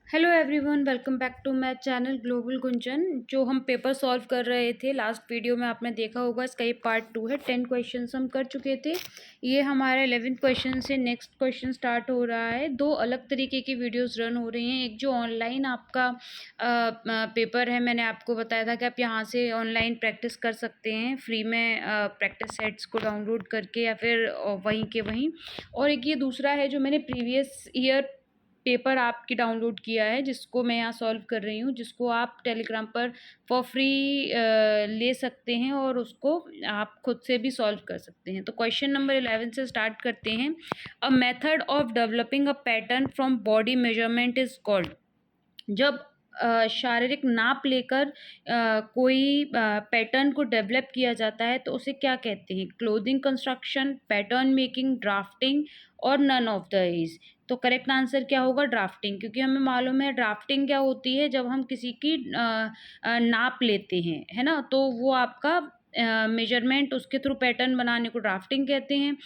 Hello everyone, welcome back to my channel global Gunjan. जो हम paper solve कर रहे थे लास्ट वीडियो में, आपने देखा होगा, इसका ये पार्ट 2 है। 10 क्वेश्चंस हम कर चुके थे। ये हमारा 11th क्वेश्चन से नेक्स्ट क्वेश्चन स्टार्ट हो रहा है। दो अलग तरीके की वीडियोस रन हो रही हैं। एक जो ऑनलाइन आपका पेपर है, मैंने आपको बताया था कि आप यहाँ से ऑनलाइन प्रैक्टिस कर सकते हैं फ्री में, प्रैक्टिस सेट्स को डाउनलोड करके या फिर वहीं के वहीं। और एक ये दूसरा है जो मैंने प्रीवियस ईयर पेपर आपकी डाउनलोड किया है, जिसको मैं यहाँ सॉल्व कर रही हूँ, जिसको आप टेलीग्राम पर फॉर फ्री ले सकते हैं और उसको आप खुद से भी सॉल्व कर सकते हैं। तो क्वेश्चन नंबर 11 से स्टार्ट करते हैं। A method of developing a pattern from body measurement is called. जब शारीरिक नाप लेकर कोई पैटर्न को डेवलप किया जाता है तो उसे क्या कहते हैं? Clothing construction, pattern making, drafting और नन ऑफ द इज। तो करेक्ट आंसर क्या होगा? ड्राफ्टिंग, क्योंकि हमें मालूम है ड्राफ्टिंग क्या होती है। जब हम किसी की नाप लेते हैं, है ना, तो वो आपका मेजरमेंट, उसके थ्रू पैटर्न बनाने को ड्राफ्टिंग कहते हैं।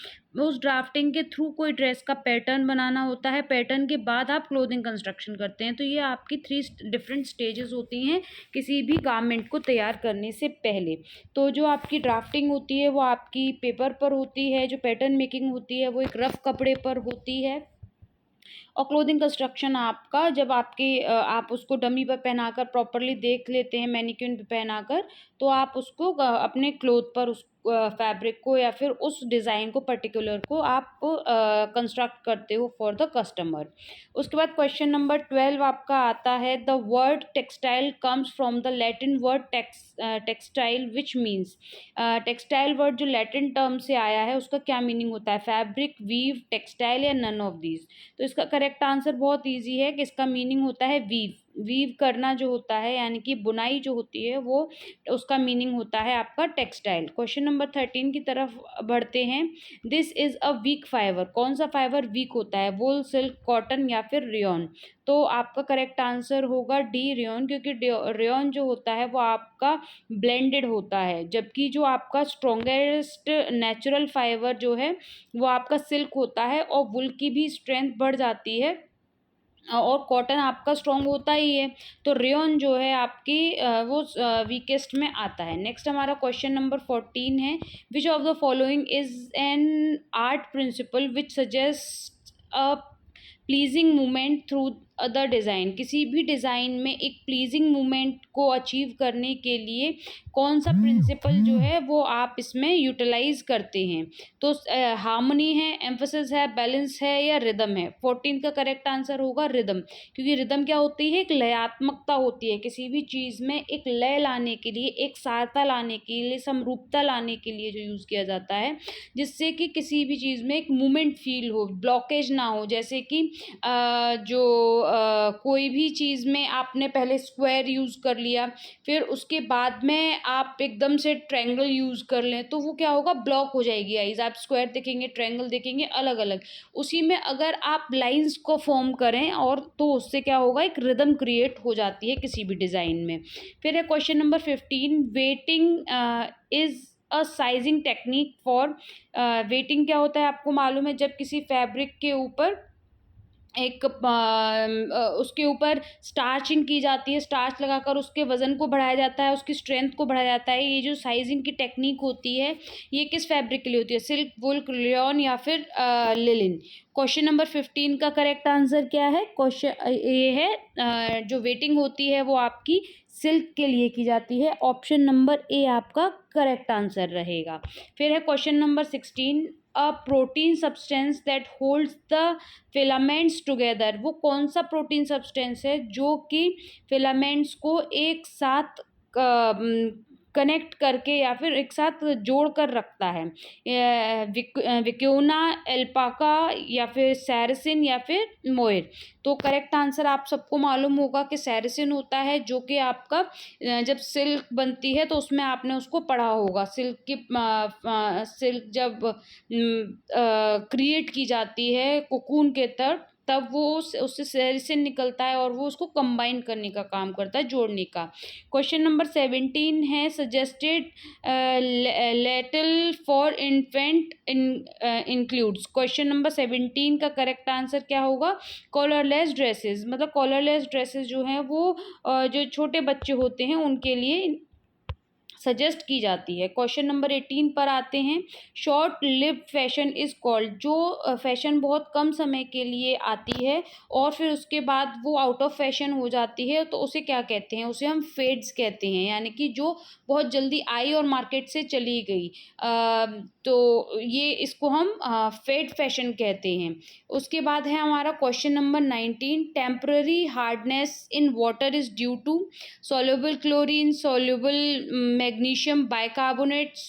उस ड्राफ्टिंग के थ्रू कोई ड्रेस का पैटर्न बनाना होता है। पैटर्न के बाद आप क्लोथिंग कंस्ट्रक्शन करते हैं। तो ये आपकी 3 डिफरेंट स्टेजेस होती हैं किसी भी गारमेंट को तैयार करने से पहले। तो जो आपकी ड्राफ्टिंग होती है वो आपकी पेपर पर होती है। जो पैटर्न मेकिंग होती है वो एक रफ कपड़े पर होती है। और क्लोथिंग कंस्ट्रक्शन आपका, जब आप उसको डमी पर पहनाकर प्रॉपरली देख लेते हैं, मैनिक्विन पे पहनाकर, तो आप उसको अपने क्लोथ पर उस फैब्रिक को या फिर उस डिज़ाइन को पर्टिकुलर को आप कंस्ट्रक्ट करते हो फॉर द कस्टमर। उसके बाद क्वेश्चन नंबर 12 आपका आता है, the word textile comes from the Latin word textile which means. Textile word जो लैटिन टर्म से आया है उसका क्या मीनिंग होता है? फैब्रिक, वीव, टेक्सटाइल या नन ऑफ दीज। तो इसका करेक्ट आंसर बहुत इजी है कि इसका मीनिंग होता है वीव। वीव करना जो होता है, यानी कि बुनाई जो होती है, वो उसका मीनिंग होता है आपका टेक्सटाइल। क्वेश्चन नंबर 13 की तरफ बढ़ते हैं। This is a weak fibre. कौन सा फाइबर वीक होता है? वूल, सिल्क, कॉटन या फिर रेयॉन। तो आपका करेक्ट आंसर होगा डी, रेयॉन, क्योंकि रेयॉन जो होता है वो आपका ब्लेंडेड होता है, जबकि जो आपका स्ट्रॉन्गेस्ट नेचुरल फाइबर जो है वो आपका सिल्क होता है। और वुल की भी स्ट्रेंथ बढ़ जाती है और कॉटन आपका स्ट्रॉन्ग होता ही है। तो रेयॉन जो है आपकी वो वीकेस्ट में आता है। नेक्स्ट हमारा क्वेश्चन नंबर 14 है, which of the following is an art principal which suggest a pleasing movement through the design. किसी भी डिज़ाइन में एक प्लीजिंग मूवमेंट को अचीव करने के लिए कौन सा प्रिंसिपल जो है वो आप इसमें यूटिलाइज करते हैं? तो हार्मनी है, एम्फसिस है, बैलेंस है या रिदम है? 14 का करेक्ट आंसर होगा रिदम, क्योंकि रिदम क्या होती है? एक लयात्मकता होती है। किसी भी चीज़ में एक लय लाने के लिए, एक सारता लाने के लिए, समरूपता लाने के लिए जो यूज़ किया जाता है, जिससे कि किसी भी चीज़ में एक मूवमेंट फील हो, ब्लॉकेज ना हो। जैसे कि कोई भी चीज़ में आपने पहले स्क्वायर यूज़ कर लिया, फिर उसके बाद में आप एकदम से ट्रायंगल यूज़ कर लें, तो वो क्या होगा? ब्लॉक हो जाएगी आइज़। आप स्क्वायर देखेंगे, ट्रायंगल देखेंगे, अलग अलग। उसी में अगर आप लाइंस को फॉर्म करें और तो उससे क्या होगा? एक रिदम क्रिएट हो जाती है किसी भी डिज़ाइन में। फिर है question number 15, waiting is a sizing technique for. Waiting क्या होता है आपको मालूम है? जब किसी फैब्रिक के ऊपर उसके ऊपर स्टार्चिंग की जाती है, स्टार्च लगाकर उसके वज़न को बढ़ाया जाता है, उसकी स्ट्रेंथ को बढ़ाया जाता है। ये जो साइजिंग की टेक्निक होती है, ये किस फैब्रिक के लिए होती है? सिल्क, वूल, रेयॉन या फिर लिनन। क्वेश्चन नंबर 15 का करेक्ट आंसर क्या है? क्वेश्चन ये है, जो वेटिंग होती है वो आपकी सिल्क के लिए की जाती है। ऑप्शन नंबर ए आपका करेक्ट आंसर रहेगा। फिर है question number 16, a protein substance that holds the filaments together. वो कौन सा प्रोटीन सब्सटेंस है जो कि फिलामेंट्स को एक साथ कनेक्ट करके या फिर एक साथ जोड़ कर रखता है? विक्यूना, एल्पाका या फिर सैरसिन या फिर मोयर। तो करेक्ट आंसर आप सबको मालूम होगा कि सैरसिन होता है, जो कि आपका जब सिल्क बनती है तो उसमें आपने उसको पढ़ा होगा। सिल्क जब क्रिएट की जाती है कोकून के तहत, तब वो उससे से निकलता है और वो उसको कंबाइन करने का काम करता है, जोड़ने का। क्वेश्चन नंबर 17 है suggested lethal for infant includes. Question number 17 का करेक्ट आंसर क्या होगा? कॉलरलेस ड्रेसेस, मतलब कॉलरलेस ड्रेसेस जो हैं वो जो छोटे बच्चे होते हैं उनके लिए सजेस्ट की जाती है। क्वेश्चन नंबर 18 पर आते हैं। Short live fashion is called, जो फैशन बहुत कम समय के लिए आती है और फिर उसके बाद वो आउट ऑफ फैशन हो जाती है, तो उसे क्या कहते हैं? उसे हम फेड्स कहते हैं, यानी कि जो बहुत जल्दी आई और मार्केट से चली गई। तो ये इसको हम फेड फैशन कहते हैं। उसके बाद है हमारा question number 19। Temporary hardness in water is due to soluble chlorine, soluble magnesium bicarbonate,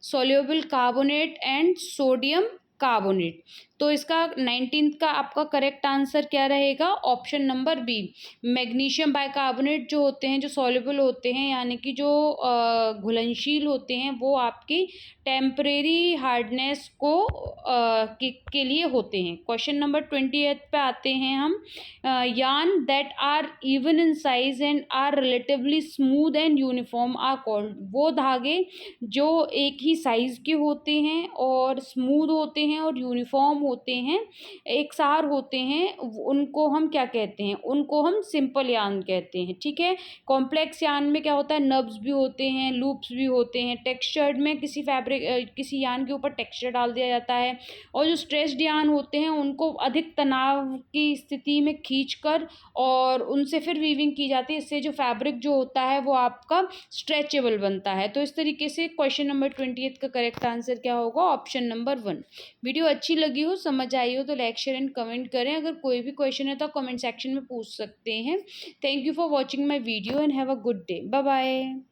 soluble carbonate and sodium carbonate. तो इसका 19th का आपका करेक्ट आंसर क्या रहेगा? Option number B, magnesium bicarbonate जो होते हैं, जो सॉल्युबल होते हैं, यानी कि जो घुलनशील होते हैं, वो आपकी टेम्परेरी हार्डनेस के लिए होते हैं। क्वेश्चन नंबर 28 पे आते हैं हम। Yarn that are even in size and are relatively smooth and uniform are called. वो धागे जो एक ही साइज के होते हैं और स्मूथ होते हैं और यूनिफॉर्म होते हैं, एक सार होते हैं, उनको हम क्या कहते हैं? उनको हम सिंपल यार्न कहते हैं। ठीक है। कॉम्प्लेक्स यार्न में क्या होता है? नब्स भी होते हैं, लूप्स भी होते हैं। टेक्सचर्ड में किसी किसी यार्न के ऊपर टेक्सचर डाल दिया जाता है। और जो स्ट्रेस्ड यार्न होते हैं उनको अधिक तनाव की स्थिति में खींचकर और उनसे फिर वीविंग की जाती है। इससे जो फैब्रिक जो होता है वो आपका स्ट्रेचेबल बनता है। तो इस तरीके से क्वेश्चन नंबर 28 का करेक्ट आंसर क्या होगा? Option number 1। वीडियो अच्छी लगी हो, समझ आई हो तो लाइक शेयर एंड कमेंट करें। अगर कोई भी क्वेश्चन है तो कमेंट सेक्शन में पूछ सकते हैं। Thank you for watching my video and have a good day. Bye bye.